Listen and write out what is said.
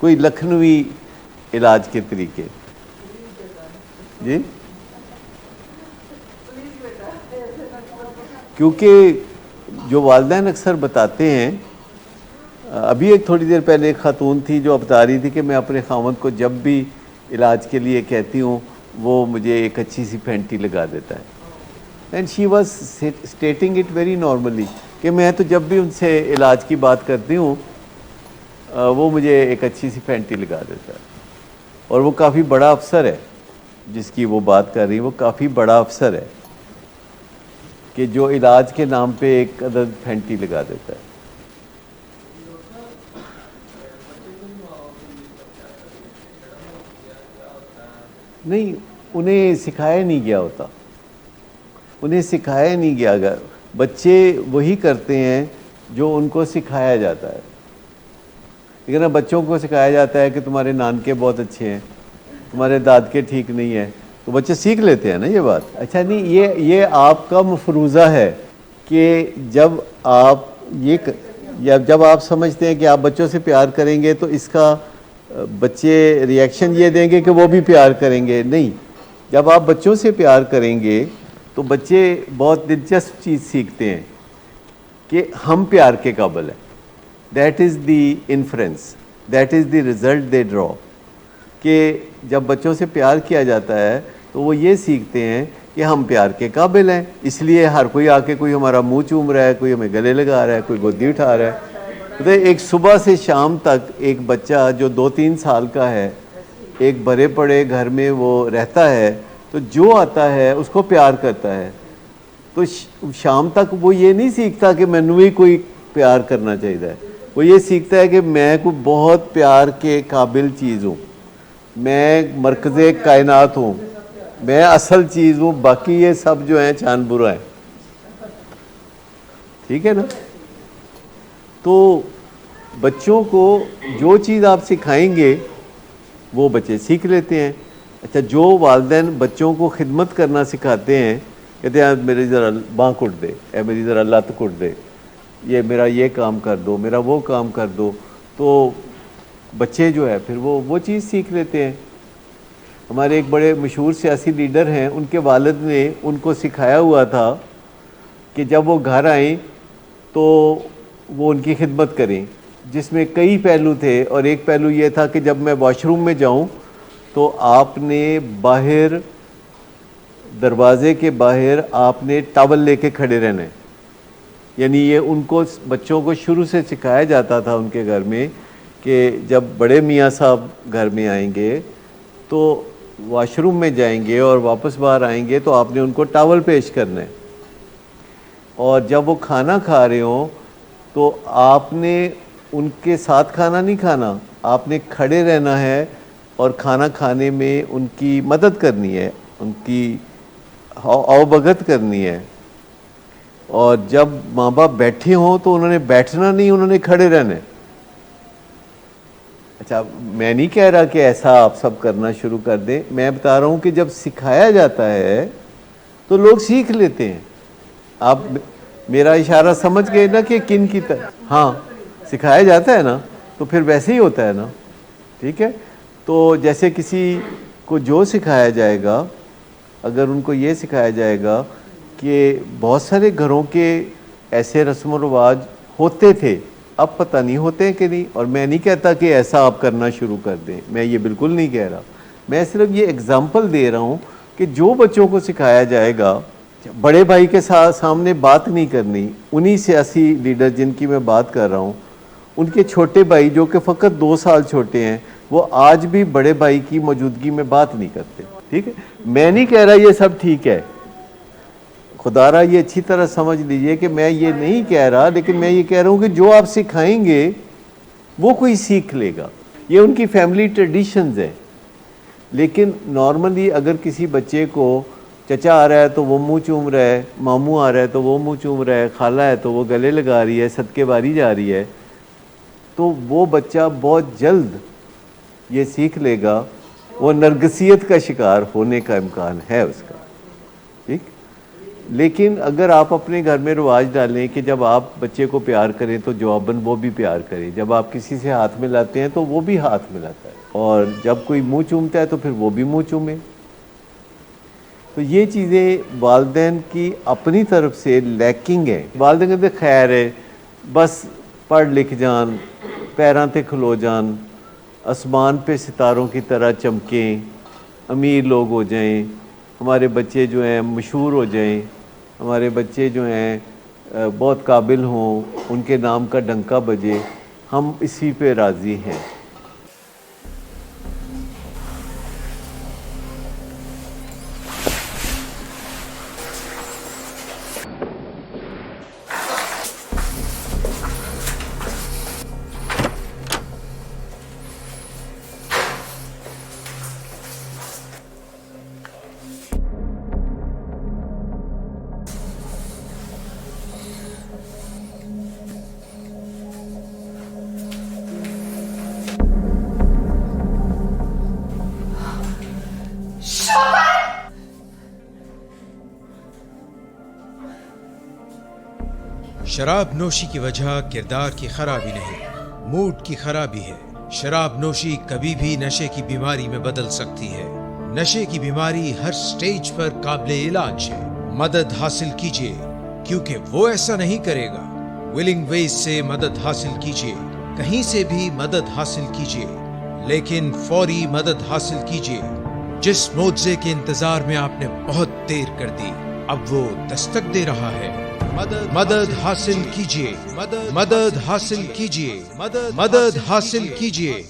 کوئی لکھنوی علاج کے طریقے. جی کیونکہ جو والدین اکثر بتاتے ہیں، ابھی ایک تھوڑی دیر پہلے ایک خاتون تھی جو بتا رہی تھی کہ میں اپنے خاوند کو جب بھی علاج کے لیے کہتی ہوں وہ مجھے ایک اچھی سی پینٹی لگا دیتا ہے. And she was stating it very normally کہ میں تو جب بھی ان سے علاج کی بات کرتی ہوں وہ مجھے ایک اچھی سی پینٹی لگا دیتا ہے. اور وہ کافی بڑا افسر ہے جس کی وہ بات کر رہی، وہ کافی بڑا افسر ہے کہ جو علاج کے نام پہ ایک عدد پھینٹی لگا دیتا ہے. نہیں، انہیں سکھایا نہیں گیا ہوتا، انہیں سکھایا نہیں گیا گا. بچے وہی کرتے ہیں جو ان کو سکھایا جاتا ہے. لیکن اب بچوں کو سکھایا جاتا ہے کہ تمہارے نانکے بہت اچھے ہیں، تمہارے دادکے ٹھیک نہیں ہیں، تو بچے سیکھ لیتے ہیں نا یہ بات. اچھا نہیں، یہ آپ کا مفروضہ ہے کہ جب آپ سمجھتے ہیں کہ آپ بچوں سے پیار کریں گے تو اس کا بچے ریئیکشن یہ دیں گے کہ وہ بھی پیار کریں گے. نہیں، جب آپ بچوں سے پیار کریں گے تو بچے بہت دلچسپ چیز سیکھتے ہیں کہ ہم پیار کے قابل ہیں. That is the inference, that is the result they draw. کہ جب بچوں سے پیار کیا جاتا ہے تو وہ یہ سیکھتے ہیں کہ ہم پیار کے قابل ہیں، اس لیے ہر کوئی آ کے کوئی ہمارا منہ چوم رہا ہے، کوئی ہمیں گلے لگا رہا ہے، کوئی گودی اٹھا رہا ہے. ایک صبح سے شام تک ایک بچہ جو 2-3 سال کا ہے ایک بڑے پڑے گھر میں وہ رہتا ہے تو جو آتا ہے اس کو پیار کرتا ہے. تو شام تک وہ یہ نہیں سیکھتا کہ مینوں بھی کوئی پیار کرنا چاہیے، وہ یہ سیکھتا ہے کہ میں کوئی بہت پیار کے قابل چیز ہوں، میں مرکز کائنات ہوں، میں اصل چیز ہوں، باقی یہ سب جو ہیں چاند برا ہیں. ٹھیک ہے نا؟ تو بچوں کو جو چیز آپ سکھائیں گے وہ بچے سیکھ لیتے ہیں. اچھا، جو والدین بچوں کو خدمت کرنا سکھاتے ہیں، کہتے ہیں میری ذرا باں کٹ دے، اے میری ذرا لت کٹ دے، یہ میرا یہ کام کر دو، میرا وہ کام کر دو، تو بچے جو ہے پھر وہ چیز سیکھ لیتے ہیں. ہمارے ایک بڑے مشہور سیاسی لیڈر ہیں، ان کے والد نے ان کو سکھایا ہوا تھا کہ جب وہ گھر آئیں تو وہ ان کی خدمت کریں، جس میں کئی پہلو تھے. اور ایک پہلو یہ تھا کہ جب میں واش روم میں جاؤں تو آپ نے باہر دروازے کے باہر آپ نے ٹاول لے کے کھڑے رہنا ہے. یعنی یہ ان کو بچوں کو شروع سے سکھایا جاتا تھا ان کے گھر میں کہ جب بڑے میاں صاحب گھر میں آئیں گے تو واش روم میں جائیں گے اور واپس باہر آئیں گے تو آپ نے ان کو ٹاول پیش کرنا ہے. اور جب وہ کھانا کھا رہے ہوں تو آپ نے ان کے ساتھ کھانا نہیں کھانا، آپ نے کھڑے رہنا ہے اور کھانا کھانے میں ان کی مدد کرنی ہے، ان کی اوبگت کرنی ہے. اور جب ماں باپ بیٹھے ہوں تو انہوں نے بیٹھنا نہیں، انہوں نے کھڑے رہنا ہے. اچھا، میں نہیں کہہ رہا کہ ایسا آپ سب کرنا شروع کر دیں، میں بتا رہا ہوں کہ جب سکھایا جاتا ہے تو لوگ سیکھ لیتے ہیں. آپ میرا اشارہ سمجھ گئے نا کہ کن کی ہاں سکھایا جاتا ہے نا تو پھر ویسے ہی ہوتا ہے نا. ٹھیک ہے، تو جیسے کسی کو جو سکھایا جائے گا، اگر ان کو یہ سکھایا جائے گا کہ بہت سارے گھروں کے ایسے رسم و رواج ہوتے تھے، اب پتہ نہیں ہوتے ہیں کہ نہیں. اور میں نہیں کہتا کہ ایسا آپ کرنا شروع کر دیں، میں یہ بالکل نہیں کہہ رہا، میں صرف یہ اگزامپل دے رہا ہوں کہ جو بچوں کو سکھایا جائے گا. بڑے بھائی کے سامنے بات نہیں کرنی، انہی سیاسی لیڈر جن کی میں بات کر رہا ہوں، ان کے چھوٹے بھائی جو کہ فقط 2 سال چھوٹے ہیں وہ آج بھی بڑے بھائی کی موجودگی میں بات نہیں کرتے. ٹھیک ہے، میں نہیں کہہ رہا یہ سب ٹھیک ہے، خدا را یہ اچھی طرح سمجھ لیجئے کہ میں یہ نہیں کہہ رہا، لیکن میں یہ کہہ رہا ہوں کہ جو آپ سکھائیں گے وہ کوئی سیکھ لے گا. یہ ان کی فیملی ٹریڈیشنز ہیں. لیکن نارملی اگر کسی بچے کو چچا آ رہا ہے تو وہ منہ چوم رہا ہے، ماموں آ رہا ہے تو وہ منہ چوم رہا ہے، خالہ ہے تو وہ گلے لگا رہی ہے، صدقے باری جا رہی ہے، تو وہ بچہ بہت جلد یہ سیکھ لے گا، وہ نرگسیت کا شکار ہونے کا امکان ہے اس کا. ٹھیک، لیکن اگر آپ اپنے گھر میں رواج ڈالیں کہ جب آپ بچے کو پیار کریں تو جواباً وہ بھی پیار کرے، جب آپ کسی سے ہاتھ ملاتے ہیں تو وہ بھی ہاتھ ملاتا ہے، اور جب کوئی منہ چومتا ہے تو پھر وہ بھی منہ چومے. تو یہ چیزیں والدین کی اپنی طرف سے لیکنگ ہے. والدین کہتے ہیں خیر ہے، بس پڑھ لکھ جان، پیراں تے کھلو جان، آسمان پہ ستاروں کی طرح چمکیں، امیر لوگ ہو جائیں، ہمارے بچے جو ہیں مشہور ہو جائیں، ہمارے بچے جو ہیں بہت قابل ہوں، ان کے نام کا ڈنکا بجے، ہم اسی پہ راضی ہیں. شراب نوشی کی وجہ کردار کی خرابی نہیں، موڈ کی خرابی ہے. شراب نوشی کبھی بھی نشے کی بیماری میں بدل سکتی ہے. نشے کی بیماری ہر سٹیج پر قابل علاج ہے. مدد حاصل کیجیے، کیونکہ وہ ایسا نہیں کرے گا. ولنگ ویز سے مدد حاصل کیجیے، کہیں سے بھی مدد حاصل کیجیے، لیکن فوری مدد حاصل کیجیے. جس معجزے کے انتظار میں آپ نے بہت دیر کر دی، اب وہ دستک دے رہا ہے. مدد حاصل کیجیے، مدد حاصل کیجیے، مدد حاصل کیجیے.